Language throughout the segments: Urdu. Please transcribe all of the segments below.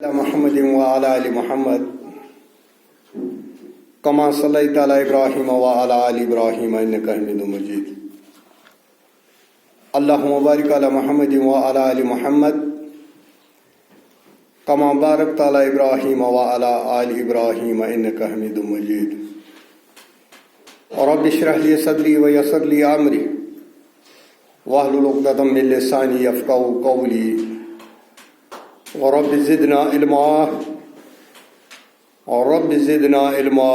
محمد وعلى آل محمد كما صليت على إبراهيم وعلى آل إبراهيم إنك حميد مجيد اللهم بارك على محمد وعلى آل محمد كما باركت على إبراهيم وعلى آل إبراهيم إنك حميد مجيد رب اشرح لي صدري ويسر لي أمري واحلل عقدة من لساني يفقهوا قولي رب زدنا علما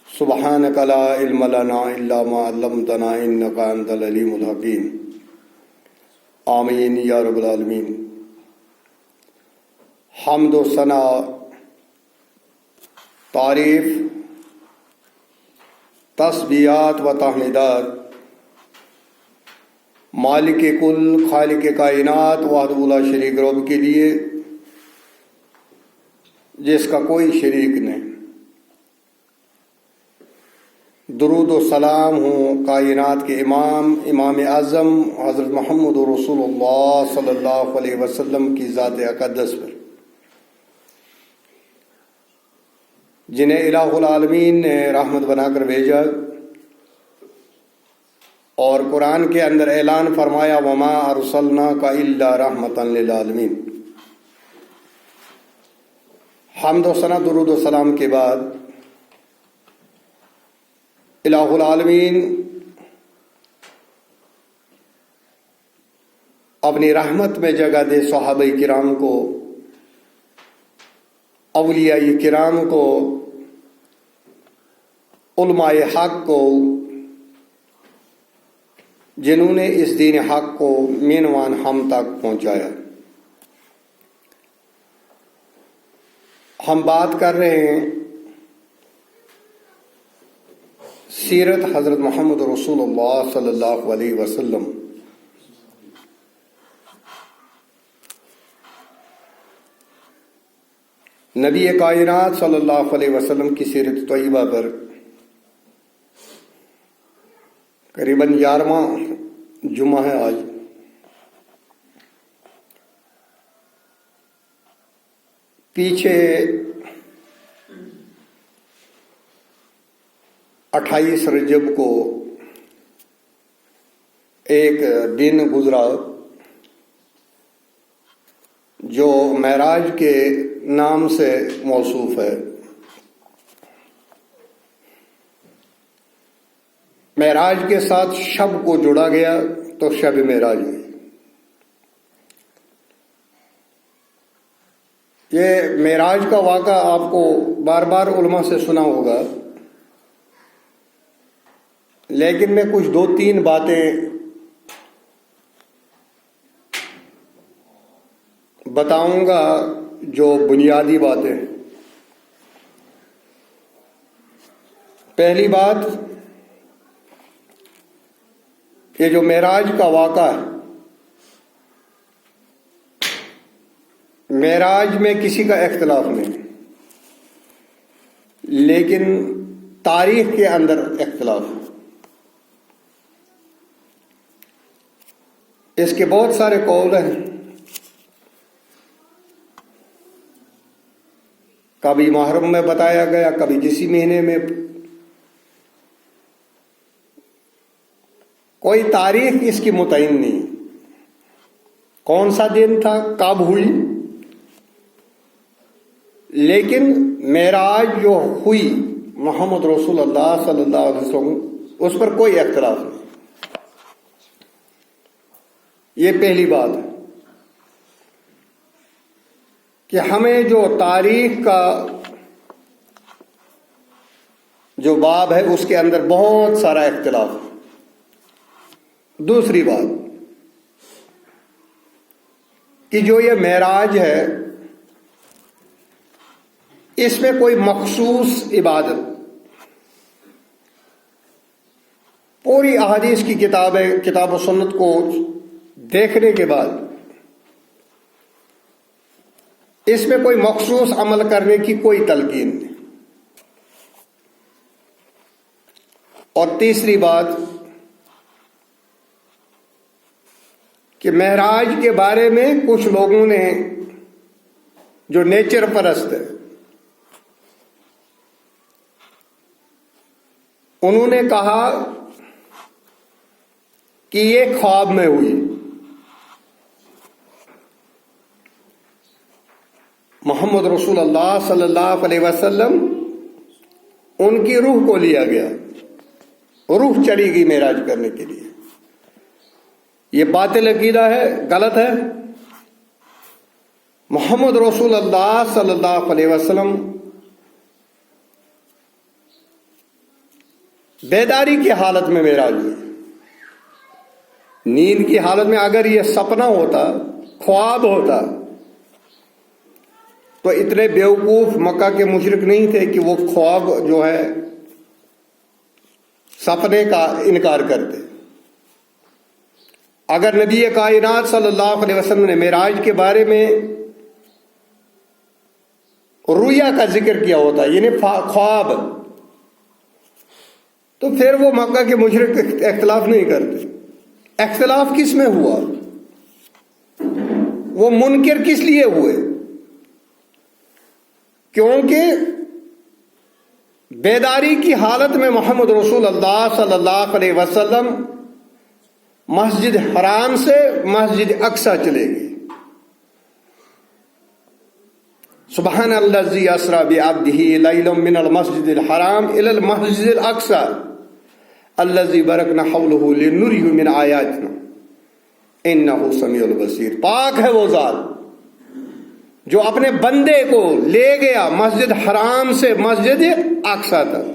سبحانك لا علم لنا إلا ما علمتنا إنك أنت العليم الحكيم آمین یا رب العالمین۔ حمد و ثنا، تعریف، تسبیحات و تحمیدات مالک کل، خالق کائنات وحدہ لا شریک رب کے لیے جس کا کوئی شریک نہیں۔ درود و سلام ہوں کائنات کے امام اعظم حضرت محمد رسول اللہ صلی اللہ علیہ وسلم کی ذات اقدس پر، جنہیں الہ العالمین نے رحمت بنا کر بھیجا اور قرآن کے اندر اعلان فرمایا وما ارسلناک الا رحمتا للعالمین۔ حمد و ثنا، درود و سلام کے بعد الہ العالمین اپنی رحمت میں جگہ دے صحابہ کرام کو، اولیاء کرام کو، علماء حق کو، جنہوں نے اس دین حق کو مینوان ہم تک پہنچایا۔ ہم بات کر رہے ہیں سیرت حضرت محمد رسول اللہ صلی اللہ علیہ وسلم۔ نبی کائنات صلی اللہ علیہ وسلم کی سیرت طیبہ پر قریباً 11واں جمعہ ہے آج۔ پیچھے 28 رجب کو ایک دن گزرا جو معراج کے نام سے موصوف ہے۔ معراج کے ساتھ شب کو جوڑا گیا تو شب معراج ہوئی۔ یہ معراج کا واقعہ آپ کو بار بار علماء سے سنا ہوگا، لیکن میں کچھ 2-3 باتیں بتاؤں گا جو بنیادی باتیں۔ پہلی بات، یہ جو معراج کا واقعہ ہے، معراج میں کسی کا اختلاف نہیں، لیکن تاریخ کے اندر اختلاف ہے۔ اس کے بہت سارے قول ہیں، کبھی محرم میں بتایا گیا، کبھی کسی مہینے میں، کوئی تاریخ اس کی متعین نہیں، کون سا دن تھا، کب ہوئی، لیکن معراج جو ہوئی محمد رسول اللہ صلی اللہ علیہ وسلم، اس پر کوئی اختلاف نہیں۔ یہ پہلی بات ہے کہ ہمیں جو تاریخ کا جو باب ہے اس کے اندر بہت سارا اختلاف ہے۔ دوسری بات کہ جو یہ معراج ہے، اس میں کوئی مخصوص عبادت، پوری احادیث کی کتاب و سنت کو دیکھنے کے بعد اس میں کوئی مخصوص عمل کرنے کی کوئی تلقین نہیں۔ اور تیسری بات کہ معراج کے بارے میں کچھ لوگوں نے جو نیچر پرست ہے، انہوں نے کہا کہ یہ خواب میں ہوئی۔ محمد رسول اللہ صلی اللہ علیہ وسلم ان کی روح کو لیا گیا، روح چلی گئی معراج کرنے کے لیے۔ یہ باطل عقیدہ ہے، غلط ہے۔ محمد رسول اللہ صلی اللہ علیہ وسلم بیداری کی حالت میں معراج ہوئی۔ نیند کی حالت میں اگر یہ سپنا ہوتا، خواب ہوتا، تو اتنے بیوقوف مکہ کے مشرک نہیں تھے کہ وہ خواب جو ہے سپنے کا انکار کرتے۔ اگر نبی کائنات صلی اللہ علیہ وسلم نے معراج کے بارے میں رؤیا کا ذکر کیا ہوتا، یعنی خواب، تو پھر وہ مکہ کے مشرک اختلاف نہیں کرتے۔ اختلاف کس میں ہوا؟ وہ منکر کس لیے ہوئے؟ کیونکہ بیداری کی حالت میں محمد رسول اللہ صلی اللہ علیہ وسلم مسجد حرام سے مسجد اقصی چلے گئے۔ سبحان الذی اسری بعبدہ لیلا من المسجد الحرام الی المسجد الاقصی الذی بارکنا حولہ لنریہ من آیاتنا انہ سمیع البصیر۔ پاک ہے وہ ذات جو اپنے بندے کو لے گیا مسجد حرام سے مسجد اقصی تک،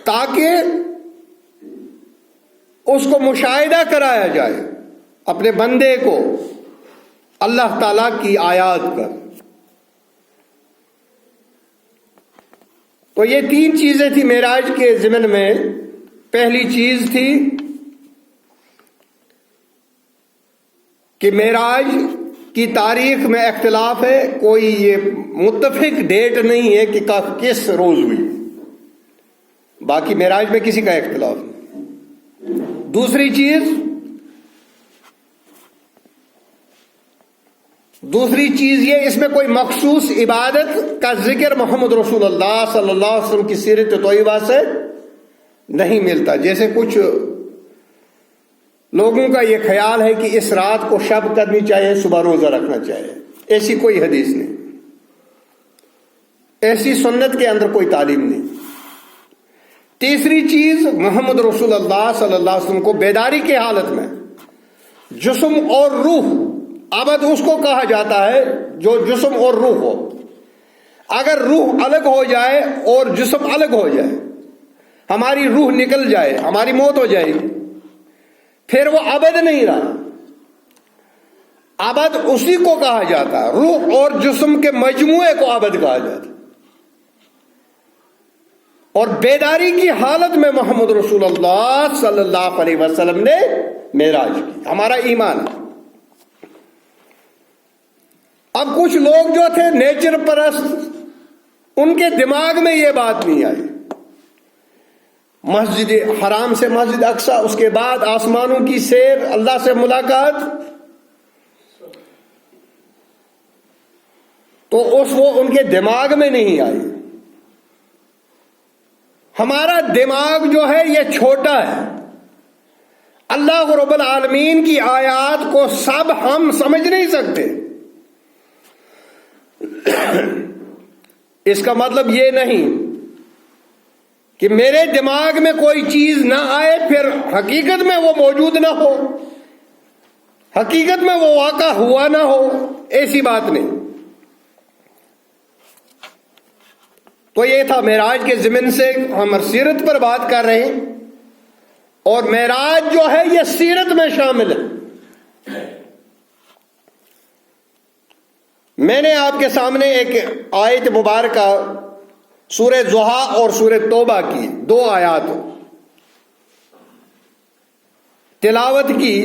تاکہ اس کو مشاہدہ کرایا جائے اپنے بندے کو اللہ تعالیٰ کی آیات کا۔ تو یہ تین چیزیں تھی معراج کے ضمن میں۔ پہلی چیز تھی کہ معراج کی تاریخ میں اختلاف ہے، کوئی یہ متفق ڈیٹ نہیں ہے کہ کس روز ہوئی، باقی معراج میں کسی کا اختلاف نہیں۔ دوسری چیز یہ، اس میں کوئی مخصوص عبادت کا ذکر محمد رسول اللہ صلی اللہ علیہ وسلم کی سیرت طیبہ سے نہیں ملتا۔ جیسے کچھ لوگوں کا یہ خیال ہے کہ اس رات کو شب کرنی چاہیے، صبح روزہ رکھنا چاہیے، ایسی کوئی حدیث نہیں، ایسی سنت کے اندر کوئی تعلیم نہیں۔ تیسری چیز، محمد رسول اللہ صلی اللہ علیہ وسلم کو بیداری کی حالت میں جسم اور روح، عبد اس کو کہا جاتا ہے جو جسم اور روح ہو۔ اگر روح الگ ہو جائے اور جسم الگ ہو جائے، ہماری روح نکل جائے، ہماری موت ہو جائے گی، پھر وہ عبد نہیں رہا۔ عبد اسی کو کہا جاتا ہے، روح اور جسم کے مجموعے کو عبد کہا جاتا ہے۔ اور بیداری کی حالت میں محمد رسول اللہ صلی اللہ علیہ وسلم نے معراج کی، ہمارا ایمان ہے۔ اب کچھ لوگ جو تھے نیچر پرست، ان کے دماغ میں یہ بات نہیں آئی۔ مسجد حرام سے مسجد اقصی، اس کے بعد آسمانوں کی سیر، اللہ سے ملاقات، تو وہ ان کے دماغ میں نہیں آئی۔ ہمارا دماغ جو ہے یہ چھوٹا ہے، اللہ رب العالمین کی آیات کو سب ہم سمجھ نہیں سکتے۔ اس کا مطلب یہ نہیں کہ میرے دماغ میں کوئی چیز نہ آئے پھر حقیقت میں وہ موجود نہ ہو، حقیقت میں وہ واقع ہوا نہ ہو، ایسی بات نہیں۔ تو یہ تھا معراج کے ضمن سے، ہم سیرت پر بات کر رہے ہیں، اور معراج جو ہے یہ سیرت میں شامل ہے۔ میں نے آپ کے سامنے ایک آیت مبارکہ سورہ ضحیٰ اور سورہ توبہ کی 2 آیات تلاوت کی۔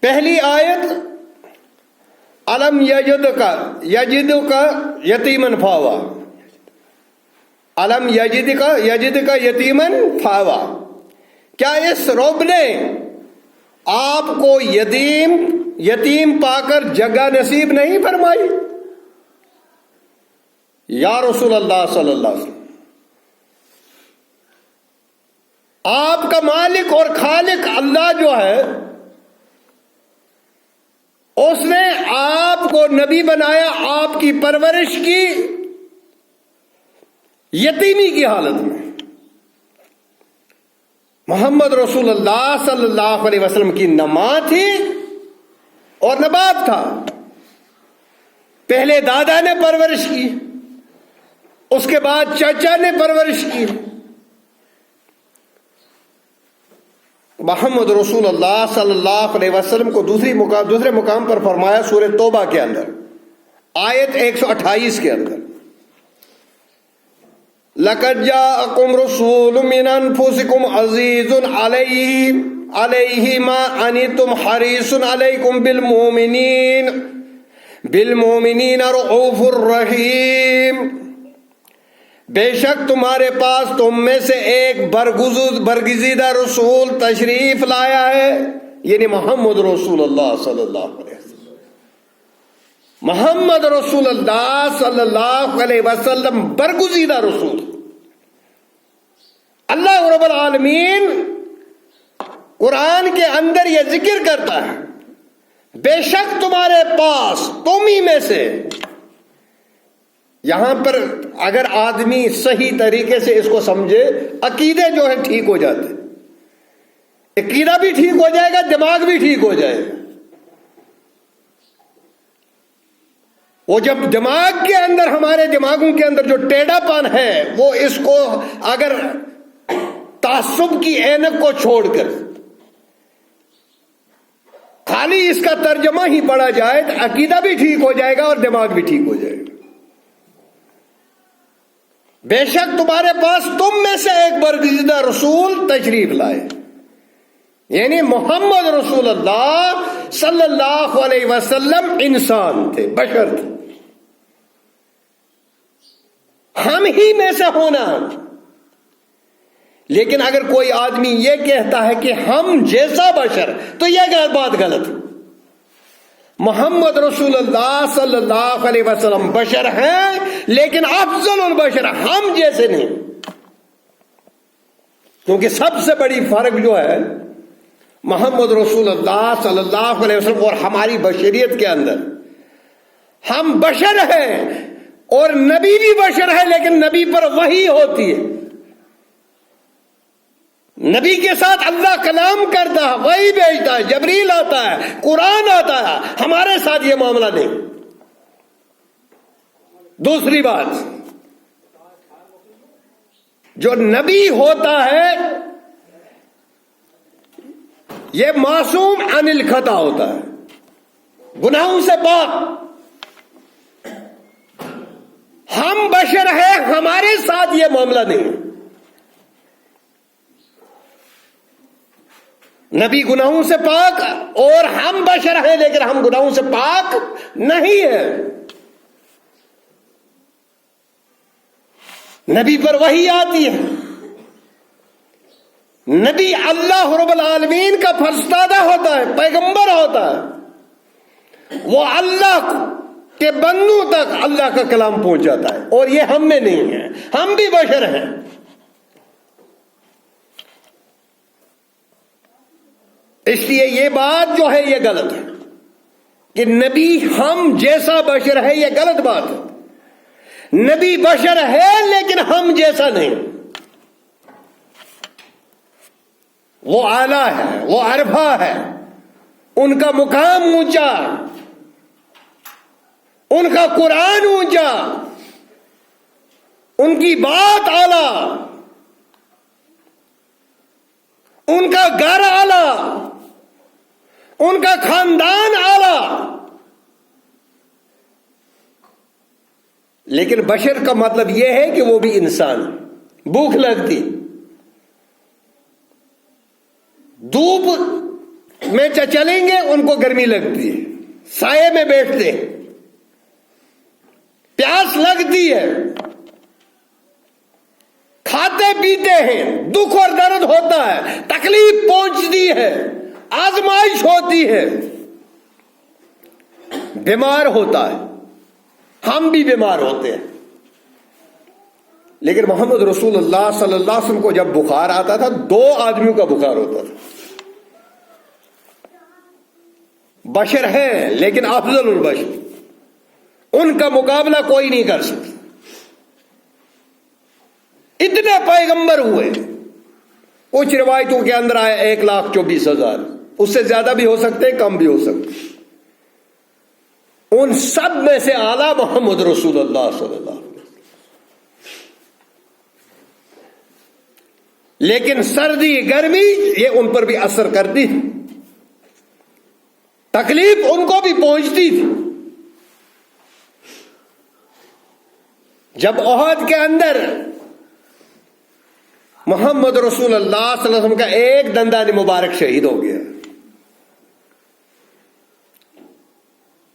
پہلی آیت، الم یجدک یتیمن فاوا، الم یجدک یتیمن فاوا، کیا اس رب نے آپ کو یتیم پا کر جگہ نصیب نہیں فرمائی؟ یا رسول اللہ صلی اللہ علیہ وسلم، آپ کا مالک اور خالق اللہ جو ہے، اس نے آپ کو نبی بنایا، آپ کی پرورش کی یتیمی کی حالت میں۔ محمد رسول اللہ صلی اللہ علیہ وسلم کی نہ ماں تھی اور نہ باپ تھا۔ پہلے دادا نے پرورش کی، اس کے بعد چاچا نے پرورش کی۔ محمد رسول اللہ صلی اللہ علیہ وسلم کو دوسرے مقام پر فرمایا سورہ توبہ کے اندر، آیت 128 کے اندر، لَقَدْ جَاءَكُمْ رَسُولٌ مِّنْ أَنفُسِكُمْ عَزِيزٌ عَلَيْهِ مَا عَنِتُّمْ حَرِيصٌ عَلَيْكُمْ بِالْمُؤْمِنِينَ رَءُوفٌ رَحِيمٌ۔ بے شک تمہارے پاس تم میں سے ایک برگزیدہ رسول تشریف لایا ہے، یعنی محمد رسول اللہ صلی اللہ علیہ وسلم۔ محمد رسول اللہ صلی اللہ علیہ وسلم برگزیدہ رسول۔ اللہ رب العالمین قرآن کے اندر یہ ذکر کرتا ہے، بے شک تمہارے پاس، تم ہی میں سے۔ یہاں پر اگر آدمی صحیح طریقے سے اس کو سمجھے، عقیدے جو ہے ٹھیک ہو جاتے، عقیدہ بھی ٹھیک ہو جائے گا، دماغ بھی ٹھیک ہو جائے گا۔ وہ جب دماغ کے اندر، ہمارے دماغوں کے اندر جو ٹیڑھا پن ہے، وہ اس کو اگر تعصب کی اینک کو چھوڑ کر خالی اس کا ترجمہ ہی پڑھا جائے تو عقیدہ بھی ٹھیک ہو جائے گا اور دماغ بھی ٹھیک ہو جائے گا۔ بے شک تمہارے پاس تم میں سے ایک برگزیدہ رسول تشریف لائے، یعنی محمد رسول اللہ صلی اللہ علیہ وسلم انسان تھے، بشر تھے، ہم ہی میں سے ہونا۔ لیکن اگر کوئی آدمی یہ کہتا ہے کہ ہم جیسا بشر، تو یہ بات غلط ہے۔ محمد رسول اللہ صلی اللہ علیہ وسلم بشر ہیں، لیکن افضل البشر، ہم جیسے نہیں۔ کیونکہ سب سے بڑی فرق جو ہے محمد رسول اللہ صلی اللہ علیہ وسلم اور ہماری بشریت کے اندر، ہم بشر ہیں اور نبی بھی بشر ہے، لیکن نبی پر وحی ہوتی ہے، نبی کے ساتھ اللہ کلام کرتا ہے، وحی بھیجتا ہے، جبریل آتا ہے، قرآن آتا ہے۔ ہمارے ساتھ یہ معاملہ نہیں۔ دوسری بات، جو نبی ہوتا ہے یہ معصوم عن الخطا ہوتا ہے، گناہوں سے پاک۔ ہم بشر ہیں، ہمارے ساتھ یہ معاملہ نہیں۔ نبی گناہوں سے پاک اور ہم بشر ہیں، لیکن ہم گناہوں سے پاک نہیں ہیں۔ نبی پر وحی آتی ہے، نبی اللہ رب العالمین کا فرستادہ ہوتا ہے، پیغمبر ہوتا ہے، وہ اللہ کے بندوں تک اللہ کا کلام پہنچ جاتا ہے، اور یہ ہم میں نہیں ہے، ہم بھی بشر ہیں۔ اس لیے یہ بات جو ہے یہ غلط ہے کہ نبی ہم جیسا بشر ہے، یہ غلط بات ہے۔ نبی بشر ہے لیکن ہم جیسا نہیں۔ وہ اعلیٰ ہے، وہ عرفہ ہے، ان کا مقام اونچا، ان کا قرآن اونچا، ان کی بات اعلیٰ، ان کا گھر اعلیٰ، ان کا خاندان اعلیٰ۔ لیکن بشر کا مطلب یہ ہے کہ وہ بھی انسان، بھوک لگتی، دھوپ میں چلیں گے ان کو گرمی لگتی ہے، سائے میں بیٹھتے، پیاس لگتی ہے، کھاتے پیتے ہیں، دکھ اور درد ہوتا ہے، تکلیف پہنچتی ہے، آزمائش ہوتی ہے، بیمار ہوتا ہے، ہم بھی بیمار ہوتے ہیں، لیکن محمد رسول اللہ صلی اللہ علیہ وسلم کو جب بخار آتا تھا 2 آدمیوں کا بخار ہوتا تھا. بشر ہیں لیکن افضل البشر، ان کا مقابلہ کوئی نہیں کر سکتا. اتنے پیغمبر ہوئے، کچھ روایتوں کے اندر آئے 1,24,000، اس سے زیادہ بھی ہو سکتے کم بھی ہو سکتے. ان سب میں سے اعلیٰ محمد رسول اللہ صلی اللہ علیہ وسلم. لیکن سردی گرمی یہ ان پر بھی اثر کرتی تھی، تکلیف ان کو بھی پہنچتی تھی. جب احد کے اندر محمد رسول اللہ صلی اللہ علیہ وسلم کا ایک دندان مبارک شہید ہو گیا،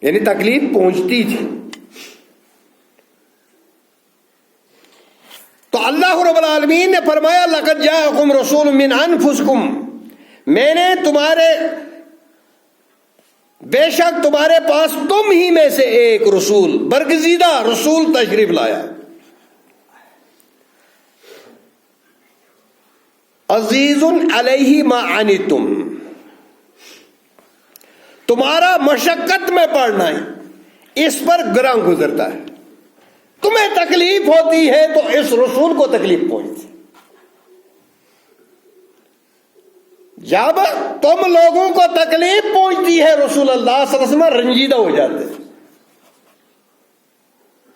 یعنی تکلیف پہنچتی تھی. تو اللہ رب العالمین نے فرمایا لقد جاءکم رسول من انفسکم، میں نے بے شک تمہارے پاس تم ہی میں سے ایک رسول، برگزیدہ رسول تشریف لایا. عزیز علیہ ما عنتم، تمہارا مشقت میں پڑنا ہے اس پر گراں گزرتا ہے. تمہیں تکلیف ہوتی ہے تو اس رسول کو تکلیف پہنچتی. جب تم لوگوں کو تکلیف پہنچتی ہے رسول اللہ صلی اللہ علیہ وسلم رنجیدہ ہو جاتے ہیں،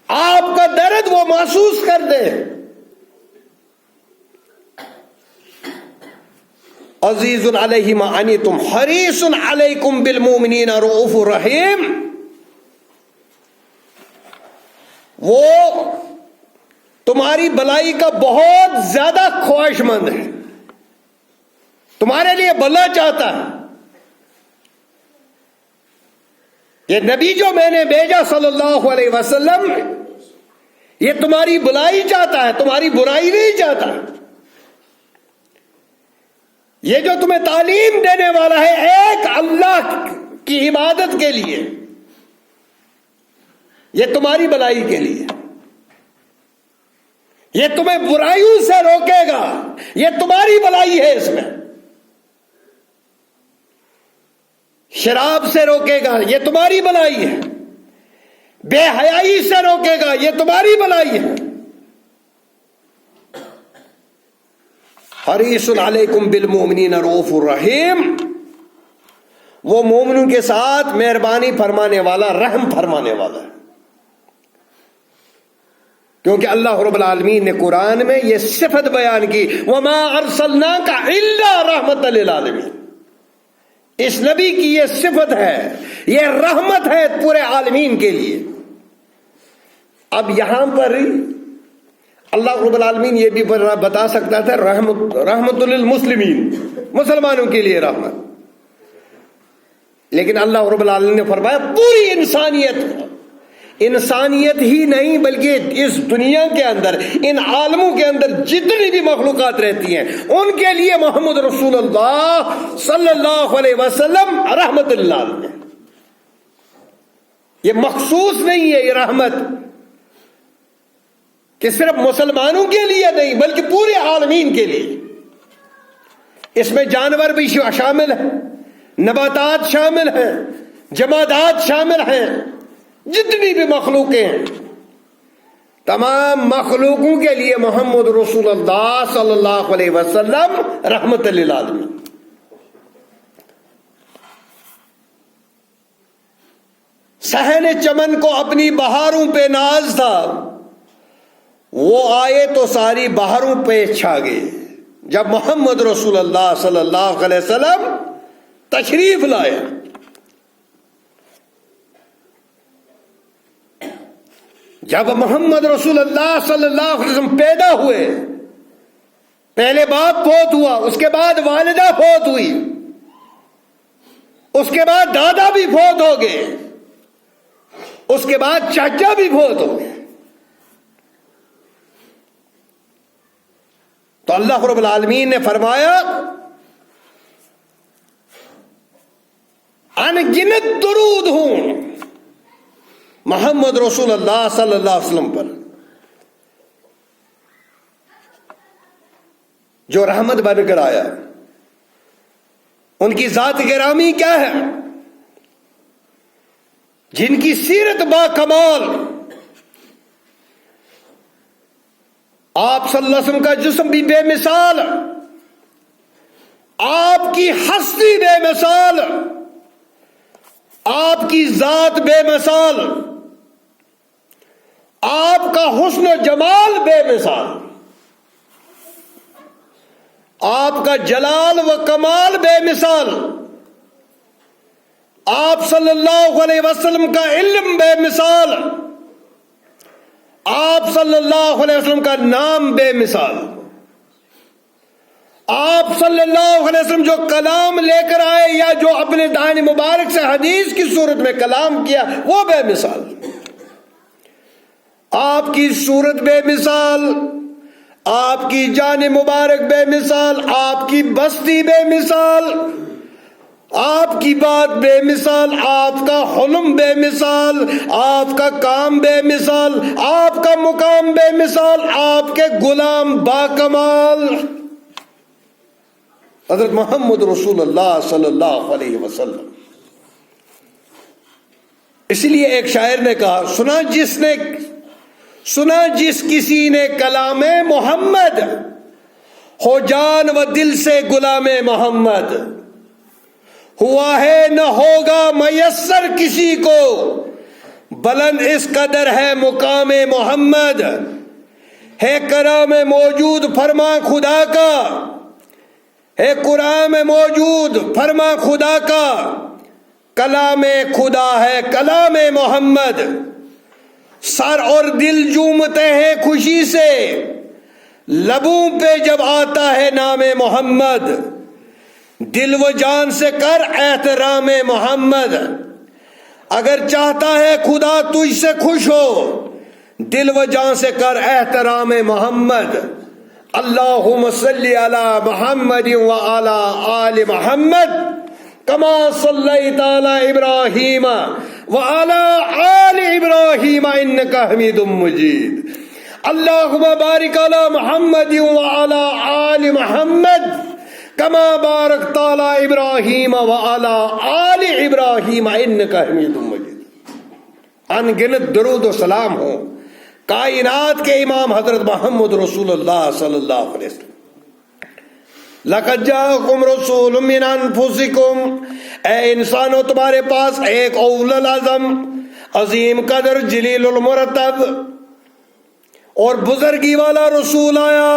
آپ کا درد وہ محسوس کرتے ہیں. عزیز علیہ ما عنتم حریص علیکم بالمؤمنین رؤوف رحیم، وہ تمہاری بلائی کا بہت زیادہ خواہش مند ہے، تمہارے لیے بھلا چاہتا ہے. یہ نبی جو میں نے بھیجا صلی اللہ علیہ وسلم، یہ تمہاری بھلائی چاہتا ہے، تمہاری برائی نہیں چاہتا. یہ جو تمہیں تعلیم دینے والا ہے ایک اللہ کی عبادت کے لیے، یہ تمہاری بھلائی کے لیے. یہ تمہیں برائیوں سے روکے گا، یہ تمہاری بھلائی ہے. اس میں شراب سے روکے گا، یہ تمہاری بھلائی ہے. بے حیائی سے روکے گا، یہ تمہاری بھلائی ہے. حریص علیکم بالمؤمنین رؤوف الرحیم، وہ مومنوں کے ساتھ مہربانی فرمانے والا، رحم فرمانے والا ہے. کیونکہ اللہ رب العالمین نے قرآن میں یہ صفت بیان کی، وما ارسلناک الا رحمت للعالمین. اس نبی کی یہ صفت ہے، یہ رحمت ہے پورے عالمین کے لیے. اب یہاں پر اللہ رب العالمین یہ بھی بتا سکتا تھا رحمت للمسلمین، مسلمانوں کے لیے رحمت، لیکن اللہ رب العالمین نے فرمایا پوری انسانیت ہی نہیں بلکہ اس دنیا کے اندر، ان عالموں کے اندر جتنی بھی مخلوقات رہتی ہیں ان کے لیے محمد رسول اللہ صلی اللہ علیہ وسلم رحمت اللہ. یہ مخصوص نہیں ہے یہ رحمت کہ صرف مسلمانوں کے لیے نہیں بلکہ پورے عالمین کے لیے. اس میں جانور بھی شامل ہیں، نباتات شامل ہیں، جمادات شامل ہیں، جتنی بھی مخلوقیں ہیں تمام مخلوقوں کے لیے محمد رسول اللہ صلی اللہ علیہ وسلم رحمت للعالمین. صحن چمن کو اپنی بہاروں پہ ناز تھا، وہ آئے تو ساری بہاروں پہ چھا گئے. جب محمد رسول اللہ صلی اللہ علیہ وسلم تشریف لائے، جب محمد رسول اللہ صلی اللہ علیہ وسلم پیدا ہوئے، پہلے باپ فوت ہوا، اس کے بعد والدہ فوت ہوئی، اس کے بعد دادا بھی فوت ہو گئے، اس کے بعد چاچا بھی فوت ہو گئے. تو اللہ رب العالمین نے فرمایا ان گنت درود ہوں محمد رسول اللہ صلی اللہ علیہ وسلم پر، جو رحمت بن کر آیا۔ ان کی ذات گرامی کیا ہے؟ جن کی سیرت با کمال، آپ صلی اللہ علیہ وسلم کا جسم بھی بے مثال، آپ کی ہستی بے مثال، آپ کی ذات بے مثال، آپ کا حسن و جمال بے مثال، آپ کا جلال و کمال بے مثال، آپ صلی اللہ علیہ وسلم کا علم بے مثال، آپ صلی اللہ علیہ وسلم کا نام بے مثال، آپ صلی اللہ علیہ وسلم جو کلام لے کر آئے یا جو اپنے دہن مبارک سے حدیث کی صورت میں کلام کیا وہ بے مثال، آپ کی صورت بے مثال، آپ کی جان مبارک بے مثال، آپ کی بستی بے مثال، آپ کی بات بے مثال، آپ کا حلم بے مثال، آپ کا کام بے مثال، آپ کا مقام بے مثال، آپ کے غلام با کمال حضرت محمد رسول اللہ صلی اللہ علیہ وسلم۔ اس لیے ایک شاعر نے کہا، سنا جس کسی نے کلام محمد، ہو جان و دل سے غلام محمد، ہوا ہے نہ ہوگا میسر کسی کو، بلند اس قدر ہے مقام محمد، ہے کرام موجود فرما خدا کا، ہے قرآن میں موجود فرما خدا کا، کلام خدا ہے کلام محمد، سر اور دل جومتے ہیں خوشی سے، لبوں پہ جب آتا ہے نام محمد، دل و جان سے کر احترام محمد، اگر چاہتا ہے خدا تجھ سے خوش ہو، دل و جان سے کر احترام محمد۔ اللہم صلی علی محمد وعلی آل محمد کما صلیت علی ابراہیم وعلی آل ابراہیم انک حمید مجید۔ اللہم بارک علی محمد وعلی آل محمد کما بارکت علی ابراہیم وعلی آل ابراہیم انک حمید مجید۔ ان گنت درود و سلام ہوں کائنات کے امام حضرت محمد رسول اللہ صلی اللہ علیہ وسلم۔ لقد جاءکم رسول من انفسکم، اے انسانوں تمہارے پاس ایک اول العظم، عظیم قدر، جلیل المرتب اور بزرگی والا رسول آیا۔